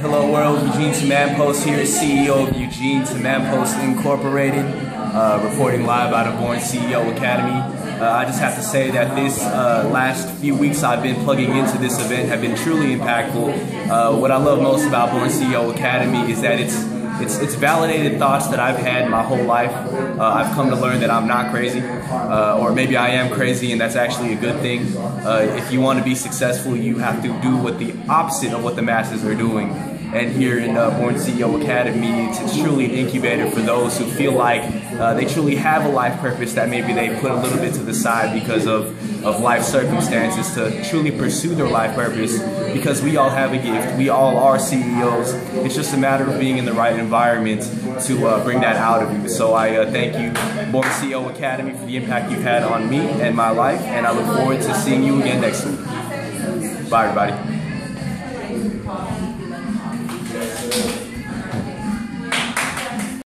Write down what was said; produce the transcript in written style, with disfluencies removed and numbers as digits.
Hello world, Eugene Tamampost here, CEO of Eugene Tamampost Incorporated, reporting live out of Born CEO Academy. I just have to say that this last few weeks I've been plugging into this event have been truly impactful. What I love most about Born CEO Academy is that it's validated thoughts that I've had my whole life. I've come to learn that I'm not crazy, or maybe I am crazy, and that's actually a good thing. If you want to be successful, you have to do what the opposite of what the masses are doing. And here in Born CEO Academy, it's truly an incubator for those who feel like they truly have a life purpose that maybe they put a little bit to the side because of life circumstances, to truly pursue their life purpose, because we all have a gift. We all are CEOs. It's just a matter of being in the right environment to bring that out of you. So I thank you, Born CEO Academy, for the impact you've had on me and my life, and I look forward to seeing you again next week. Bye, everybody.